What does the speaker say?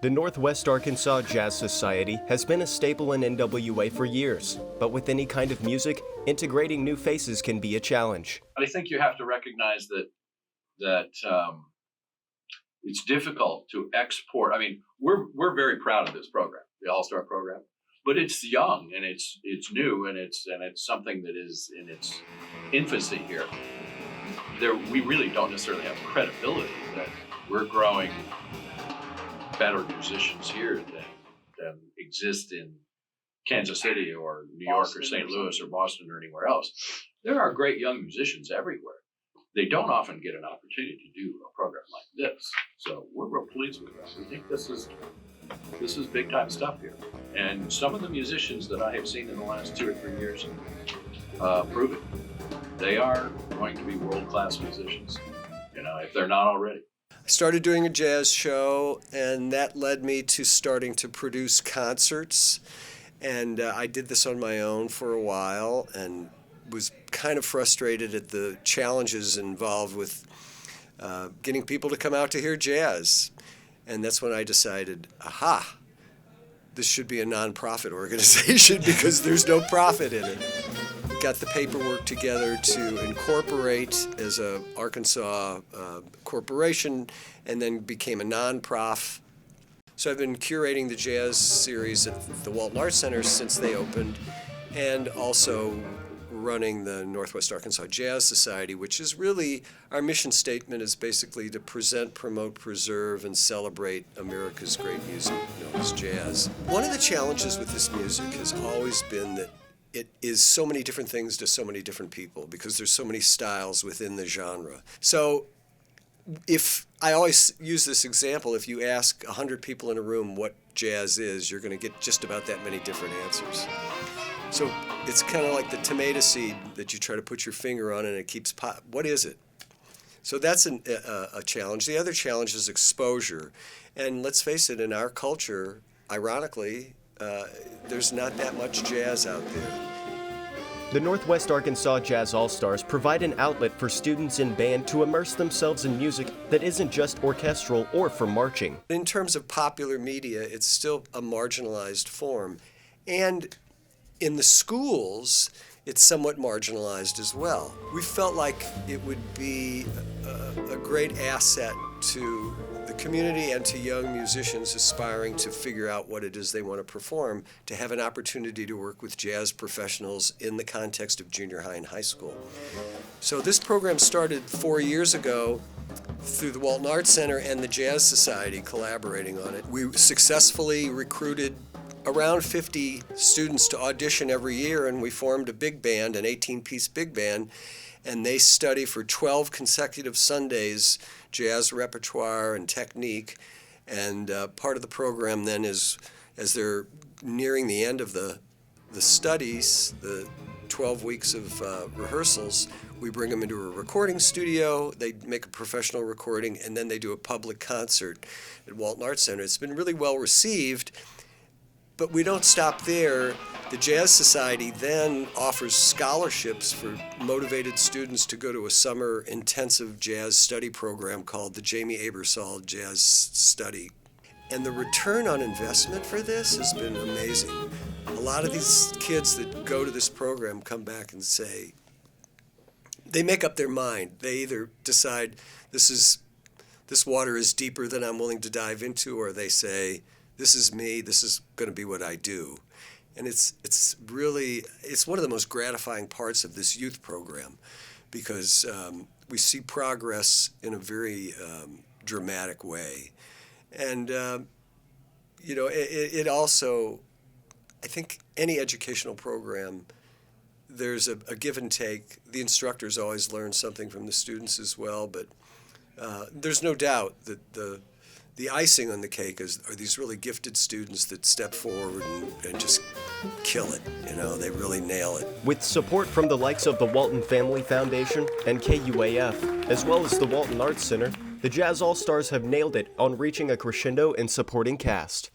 The Northwest Arkansas Jazz Society has been a staple in NWA for years, but with any kind of music, integrating new faces can be a challenge. I think you have to recognize that it's difficult to export. I mean, we're very proud of this program, the All-Star program, but it's young and it's new and it's something that is in its infancy here. We really don't necessarily have credibility that we're growing better musicians here than exist in Kansas City or New York or St. Louis or Boston or anywhere else. There are great young musicians everywhere. They don't often get an opportunity to do a program like this. So we're real pleased with that. We think this is big time stuff here. And some of the musicians that I have seen in the last 2 or 3 years prove it. They are going to be world-class musicians, if they're not already. I started doing a jazz show, and that led me to starting to produce concerts. And I did this on my own for a while and was kind of frustrated at the challenges involved with getting people to come out to hear jazz. And that's when I decided, this should be a nonprofit organization because there's no profit in it. Got the paperwork together to incorporate as a Arkansas corporation and then became a non-prof. So I've been curating the jazz series at the Walton Arts Center since they opened, and also running the Northwest Arkansas Jazz Society, which is really, our mission statement is basically to present, promote, preserve, and celebrate America's great music known as jazz. One of the challenges with this music has always been that it is so many different things to so many different people because there's so many styles within the genre. So if I always use this example, if you ask 100 people in a room what jazz is, you're going to get just about that many different answers. So it's kind of like the tomato seed that you try to put your finger on and it keeps what is it? So that's a challenge. The other challenge is exposure. And let's face it, in our culture, ironically, there's not that much jazz out there. The Northwest Arkansas Jazz All-Stars provide an outlet for students in band to immerse themselves in music that isn't just orchestral or for marching. In terms of popular media, it's still a marginalized form. And in the schools, it's somewhat marginalized as well. We felt like it would be a great asset to the community and to young musicians aspiring to figure out what it is they want to perform, to have an opportunity to work with jazz professionals in the context of junior high and high school. So this program started 4 years ago through the Walton Arts Center and the Jazz Society collaborating on it. We successfully recruited around 50 students to audition every year, and we formed a big band, an 18-piece big band, and they study for 12 consecutive Sundays jazz repertoire and technique. And part of the program then is, as they're nearing the end of the studies, the 12 weeks of rehearsals, we bring them into a recording studio, they make a professional recording, and then they do a public concert at Walton Arts Center. It's been really well received. But we don't stop there. The Jazz Society then offers scholarships for motivated students to go to a summer intensive jazz study program called the Jamie Abersol Jazz Study. And the return on investment for this has been amazing. A lot of these kids that go to this program come back and say, they make up their mind. They either decide this water is deeper than I'm willing to dive into, or they say, this is me, this is going to be what I do. And it's one of the most gratifying parts of this youth program because we see progress in a very dramatic way. And, it also, I think any educational program, there's a give and take. The instructors always learn something from the students as well, but there's no doubt that the icing on the cake are these really gifted students that step forward and just kill it. They really nail it. With support from the likes of the Walton Family Foundation and KUAF, as well as the Walton Arts Center, the Jazz All-Stars have nailed it on reaching a crescendo in supporting cast.